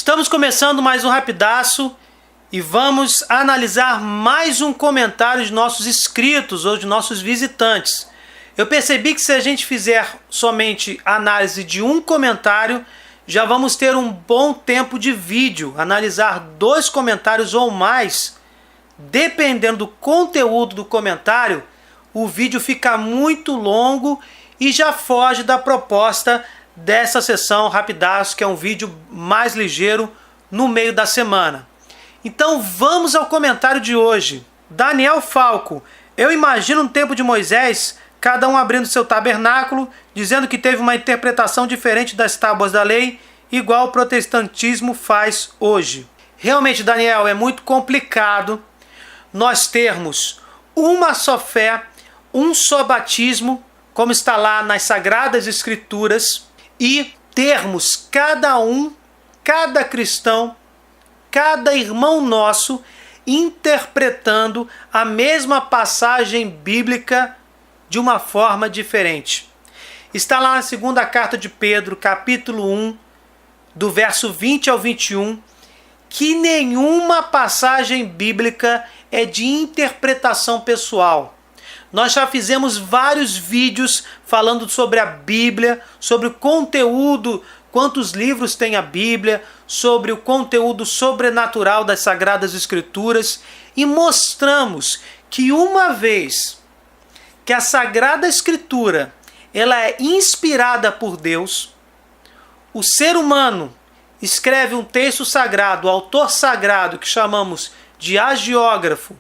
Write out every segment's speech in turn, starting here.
Estamos começando mais um Rapidaço e vamos analisar mais um comentário de nossos inscritos ou de nossos visitantes. Eu percebi que se a gente fizer somente análise de um comentário, já vamos ter um bom tempo de vídeo. Analisar 2 comentários ou mais, dependendo do conteúdo do comentário, o vídeo fica muito longo e já foge da proposta dessa sessão Rapidaço, que é um vídeo mais ligeiro no meio da semana. Então vamos ao comentário de hoje. Daniel Falco: eu imagino no tempo de Moisés, cada um abrindo seu tabernáculo, dizendo que teve uma interpretação diferente das tábuas da lei, igual o protestantismo faz hoje. Realmente, Daniel, é muito complicado nós termos uma só fé, um só batismo, como está lá nas Sagradas Escrituras, e termos cada cristão, cada irmão nosso interpretando a mesma passagem bíblica de uma forma diferente. Está lá na segunda carta de Pedro, capítulo 1, do verso 20 ao 21, que nenhuma passagem bíblica é de interpretação pessoal. Nós já fizemos vários vídeos falando sobre a Bíblia, sobre o conteúdo, quantos livros tem a Bíblia, sobre o conteúdo sobrenatural das Sagradas Escrituras, e mostramos que uma vez que a Sagrada Escritura ela é inspirada por Deus, o ser humano escreve um texto sagrado, o autor sagrado, que chamamos de agiógrafo,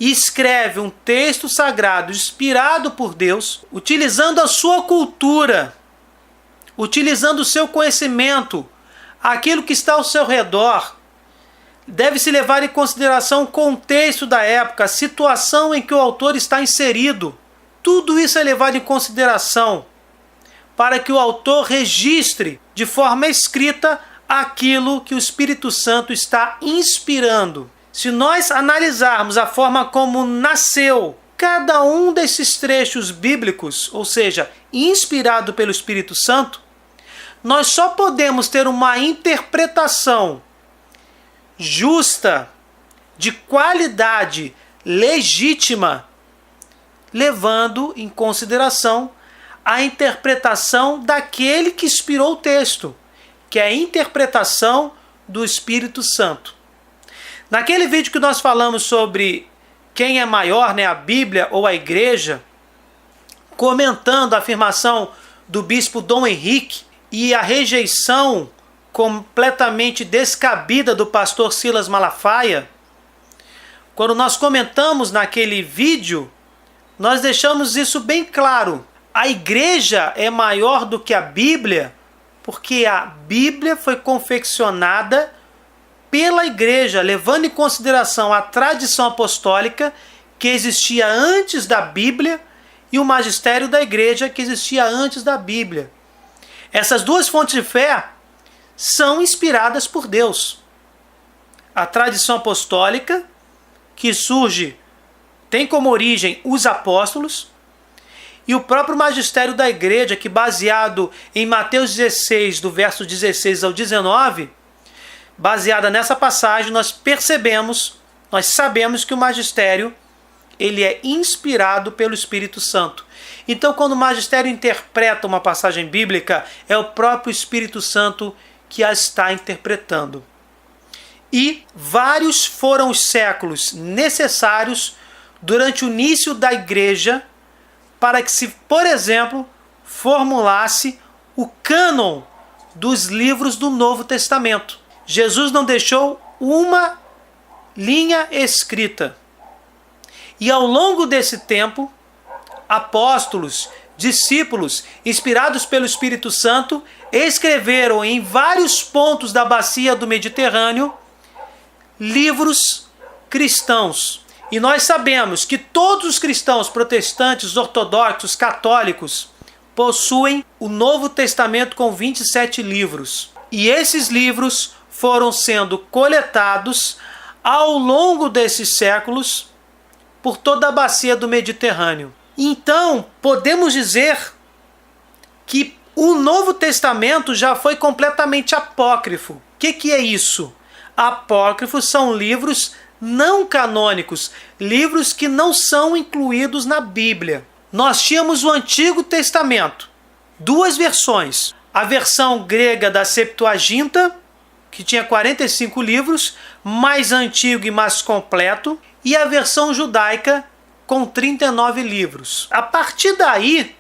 e escreve um texto sagrado inspirado por Deus, utilizando a sua cultura, utilizando o seu conhecimento, aquilo que está ao seu redor. Deve-se levar em consideração o contexto da época, a situação em que o autor está inserido. Tudo isso é levado em consideração para que o autor registre de forma escrita aquilo que o Espírito Santo está inspirando. Se nós analisarmos a forma como nasceu cada um desses trechos bíblicos, ou seja, inspirado pelo Espírito Santo, nós só podemos ter uma interpretação justa, de qualidade, legítima, levando em consideração a interpretação daquele que inspirou o texto, que é a interpretação do Espírito Santo. Naquele vídeo que nós falamos sobre quem é maior, a Bíblia ou a Igreja, comentando a afirmação do bispo Dom Henrique e a rejeição completamente descabida do pastor Silas Malafaia, quando nós comentamos naquele vídeo, nós deixamos isso bem claro. A Igreja é maior do que a Bíblia, porque a Bíblia foi confeccionada pela Igreja, levando em consideração a tradição apostólica que existia antes da Bíblia e o magistério da Igreja que existia antes da Bíblia. Essas duas fontes de fé são inspiradas por Deus. A tradição apostólica, que tem como origem os apóstolos, e o próprio magistério da Igreja, que baseado em Mateus 16, do verso 16 ao 19, baseada nessa passagem, nós sabemos que o magistério ele é inspirado pelo Espírito Santo. Então, quando o magistério interpreta uma passagem bíblica, é o próprio Espírito Santo que a está interpretando. E vários foram os séculos necessários durante o início da Igreja para que se, por exemplo, formulasse o cânon dos livros do Novo Testamento. Jesus não deixou uma linha escrita. E ao longo desse tempo, apóstolos, discípulos, inspirados pelo Espírito Santo, escreveram em vários pontos da bacia do Mediterrâneo livros cristãos. E nós sabemos que todos os cristãos protestantes, ortodoxos, católicos, possuem o Novo Testamento com 27 livros. E esses livros foram sendo coletados ao longo desses séculos por toda a bacia do Mediterrâneo. Então, podemos dizer que o Novo Testamento já foi completamente apócrifo. que é isso? Apócrifos são livros não canônicos, livros que não são incluídos na Bíblia. Nós tínhamos o Antigo Testamento, duas versões. A versão grega da Septuaginta, que tinha 45 livros, mais antigo e mais completo, e a versão judaica, com 39 livros. A partir daí,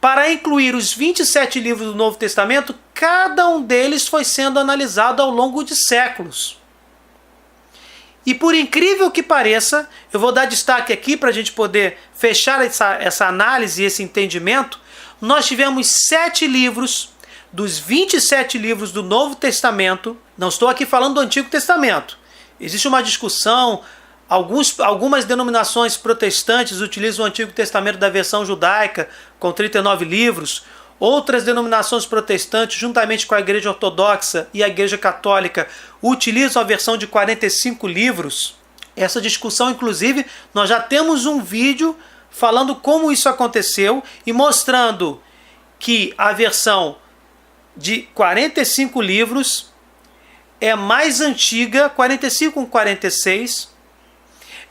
para incluir os 27 livros do Novo Testamento, cada um deles foi sendo analisado ao longo de séculos. E por incrível que pareça, eu vou dar destaque aqui para a gente poder fechar essa análise e esse entendimento. Nós tivemos 7 livros dos 27 livros do Novo Testamento. Não estou aqui falando do Antigo Testamento. Existe uma discussão. Algumas denominações protestantes utilizam o Antigo Testamento da versão judaica, com 39 livros. Outras denominações protestantes, juntamente com a Igreja Ortodoxa e a Igreja Católica, utilizam a versão de 45 livros. Essa discussão, inclusive, nós já temos um vídeo falando como isso aconteceu e mostrando que a versão de 45 livros é mais antiga, 45 com 46,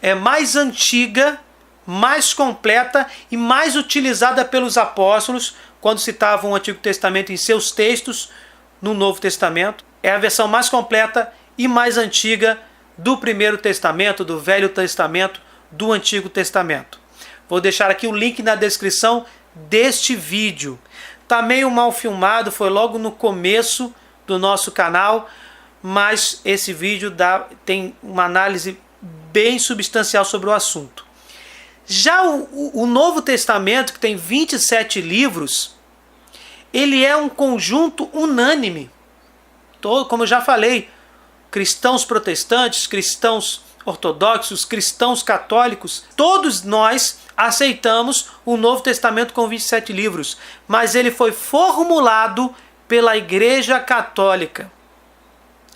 é mais antiga, mais completa e mais utilizada pelos apóstolos quando citavam o Antigo Testamento em seus textos no Novo Testamento. É a versão mais completa e mais antiga do Primeiro Testamento, do Velho Testamento, do Antigo Testamento. Vou deixar aqui o link na descrição deste vídeo. Está meio mal filmado, foi logo no começo do nosso canal, mas esse vídeo tem uma análise bem substancial sobre o assunto. Já o Novo Testamento, que tem 27 livros, ele é um conjunto unânime. Como eu já falei, cristãos protestantes, cristãos ortodoxos, cristãos católicos, todos nós aceitamos o Novo Testamento com 27 livros, mas ele foi formulado pela Igreja Católica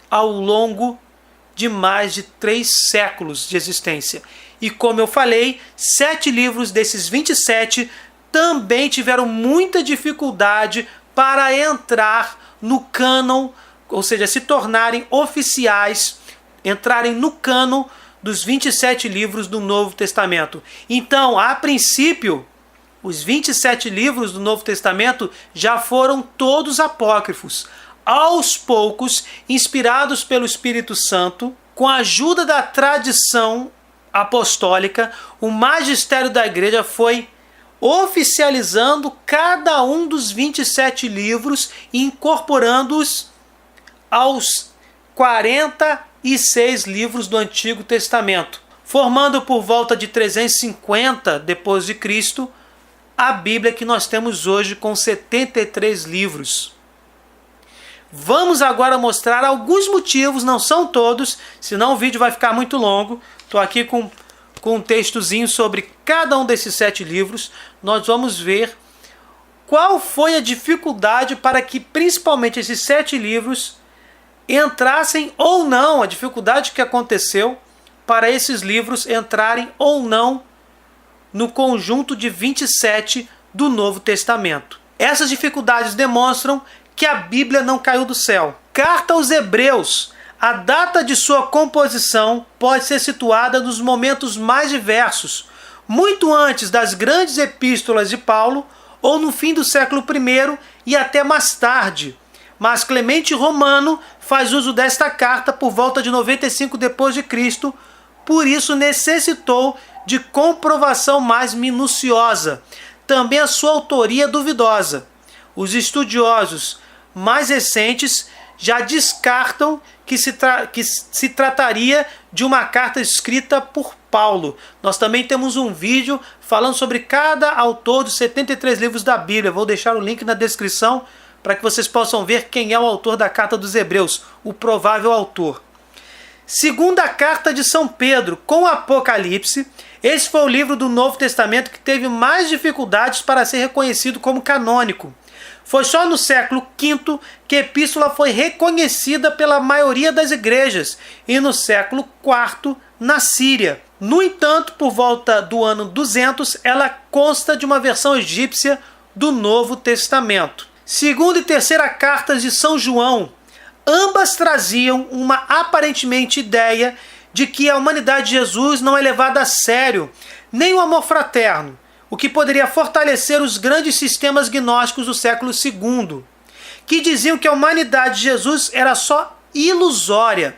ao longo de mais de 3 séculos de existência. E como eu falei, 7 livros desses 27 também tiveram muita dificuldade para entrar no cânon, ou seja, se tornarem oficiais, entrarem no cânon dos 27 livros do Novo Testamento. Então, a princípio, os 27 livros do Novo Testamento já foram todos apócrifos. Aos poucos, inspirados pelo Espírito Santo, com a ajuda da tradição apostólica, o magistério da igreja foi oficializando cada um dos 27 livros e incorporando-os aos 46 livros do Antigo Testamento, formando por volta de 350 depois de Cristo a Bíblia que nós temos hoje com 73 livros. Vamos agora mostrar alguns motivos, não são todos, senão o vídeo vai ficar muito longo. Estou aqui com um textozinho sobre cada um desses 7 livros. Nós vamos ver qual foi a dificuldade para que principalmente esses 7 livros entrassem ou não, a dificuldade que aconteceu para esses livros entrarem ou não no conjunto de 27 do Novo Testamento. Essas dificuldades demonstram que a Bíblia não caiu do céu. Carta aos Hebreus. A data de sua composição pode ser situada nos momentos mais diversos, muito antes das grandes epístolas de Paulo ou no fim do século I e até mais tarde. Mas Clemente Romano faz uso desta carta por volta de 95 d.C., por isso necessitou de comprovação mais minuciosa. Também a sua autoria é duvidosa. Os estudiosos mais recentes já descartam que se trataria de uma carta escrita por Paulo. Nós também temos um vídeo falando sobre cada autor dos 73 livros da Bíblia. Vou deixar o link na descrição para que vocês possam ver quem é o autor da carta dos Hebreus, o provável autor. Segunda carta de São Pedro, com Apocalipse. Esse foi o livro do Novo Testamento que teve mais dificuldades para ser reconhecido como canônico. Foi só no século V que a epístola foi reconhecida pela maioria das igrejas e no século IV na Síria. No entanto, por volta do ano 200, ela consta de uma versão egípcia do Novo Testamento. Segunda e terceira cartas de São João. Ambas traziam uma aparentemente ideia de que a humanidade de Jesus não é levada a sério, nem o amor fraterno, o que poderia fortalecer os grandes sistemas gnósticos do século II, que diziam que a humanidade de Jesus era só ilusória,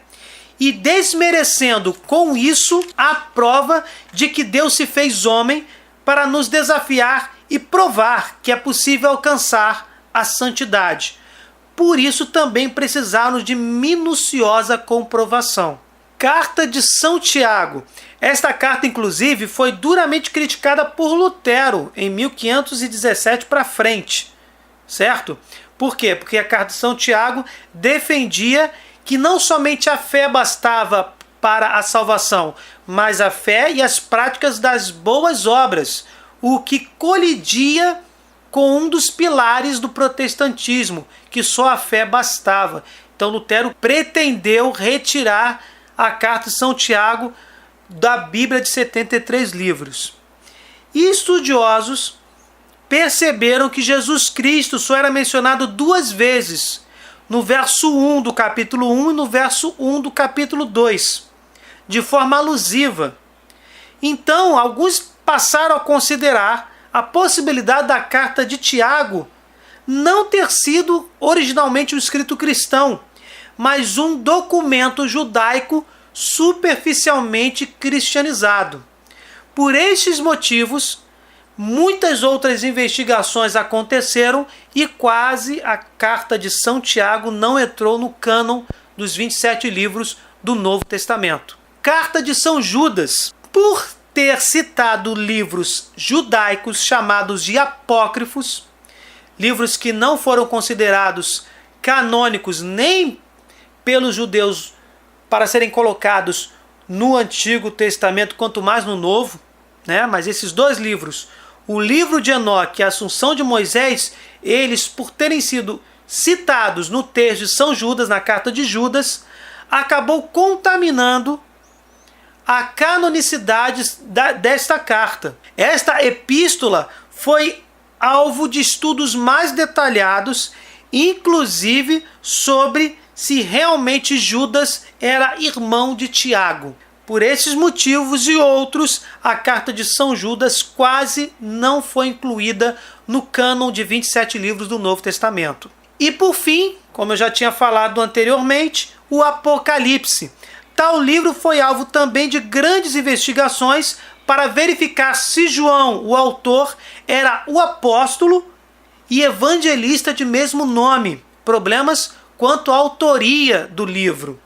e desmerecendo com isso a prova de que Deus se fez homem para nos desafiar e provar que é possível alcançar a santidade. Por isso também precisamos de minuciosa comprovação. Carta de São Tiago. Esta carta, inclusive, foi duramente criticada por Lutero em 1517 para frente, certo? Por quê? Porque a carta de São Tiago defendia que não somente a fé bastava para a salvação, mas a fé e as práticas das boas obras, o que colidia com um dos pilares do protestantismo, que só a fé bastava. Então Lutero pretendeu retirar a carta de São Tiago da Bíblia de 73 livros. E estudiosos perceberam que Jesus Cristo só era mencionado 2 vezes, no verso 1 do capítulo 1 e no verso 1 do capítulo 2, de forma alusiva. Então, alguns passaram a considerar a possibilidade da carta de Tiago não ter sido originalmente um escrito cristão, mas um documento judaico superficialmente cristianizado. Por estes motivos, muitas outras investigações aconteceram e quase a carta de São Tiago não entrou no cânon dos 27 livros do Novo Testamento. Carta de São Judas. Por ter citado livros judaicos chamados de apócrifos, livros que não foram considerados canônicos nem pelos judeus para serem colocados no Antigo Testamento, quanto mais no Novo, né? Mas esses 2 livros, o livro de Enoque e a Assunção de Moisés, eles, por terem sido citados no texto de São Judas, na carta de Judas, acabou contaminando a canonicidade desta carta. Esta epístola foi alvo de estudos mais detalhados, inclusive sobre se realmente Judas era irmão de Tiago. Por esses motivos e outros, a carta de São Judas quase não foi incluída no cânon de 27 livros do Novo Testamento. E por fim, como eu já tinha falado anteriormente, o Apocalipse. Tal livro foi alvo também de grandes investigações para verificar se João, o autor, era o apóstolo e evangelista de mesmo nome. Problemas quanto à autoria do livro.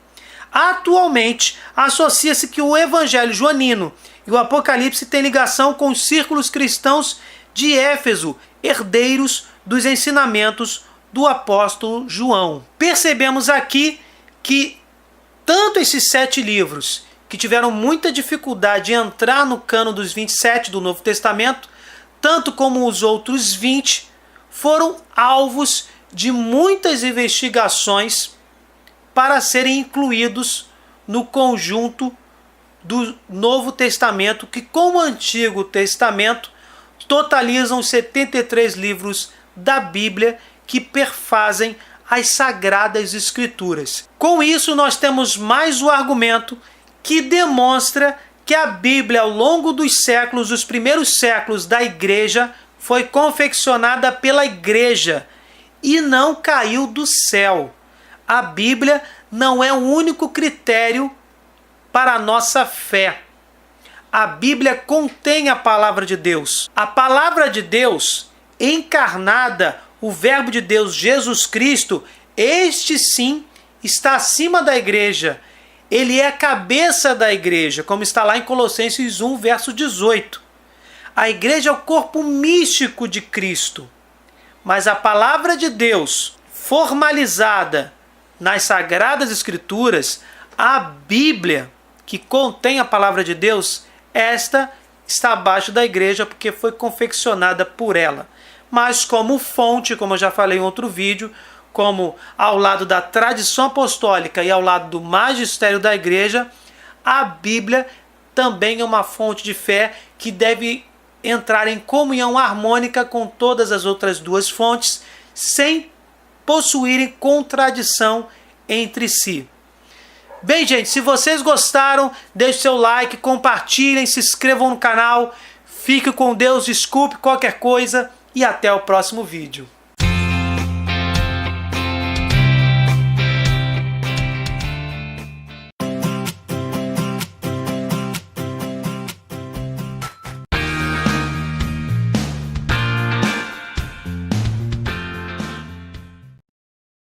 Atualmente, associa-se que o Evangelho joanino e o Apocalipse têm ligação com os círculos cristãos de Éfeso, herdeiros dos ensinamentos do apóstolo João. Percebemos aqui que tanto esses 7 livros, que tiveram muita dificuldade em entrar no cânon dos 27 do Novo Testamento, tanto como os outros 20, foram alvos de muitas investigações para serem incluídos no conjunto do Novo Testamento, que, como o Antigo Testamento, totalizam os 73 livros da Bíblia que perfazem as Sagradas Escrituras. Com isso, nós temos mais o argumento que demonstra que a Bíblia, ao longo dos séculos, dos primeiros séculos da Igreja, foi confeccionada pela Igreja e não caiu do céu. A Bíblia não é o único critério para a nossa fé. A Bíblia contém a palavra de Deus. A palavra de Deus encarnada, o Verbo de Deus, Jesus Cristo, este sim está acima da igreja. Ele é a cabeça da igreja, como está lá em Colossenses 1, verso 18. A igreja é o corpo místico de Cristo. Mas a palavra de Deus, formalizada nas Sagradas Escrituras, a Bíblia, que contém a palavra de Deus, esta está abaixo da igreja porque foi confeccionada por ela. Mas como fonte, como eu já falei em outro vídeo, como ao lado da tradição apostólica e ao lado do magistério da igreja, a Bíblia também é uma fonte de fé que deve entrar em comunhão harmônica com todas as outras duas fontes, sem possuírem contradição entre si. Bem, gente, se vocês gostaram, deixe seu like, compartilhem, se inscrevam no canal. Fique com Deus, desculpe qualquer coisa e até o próximo vídeo.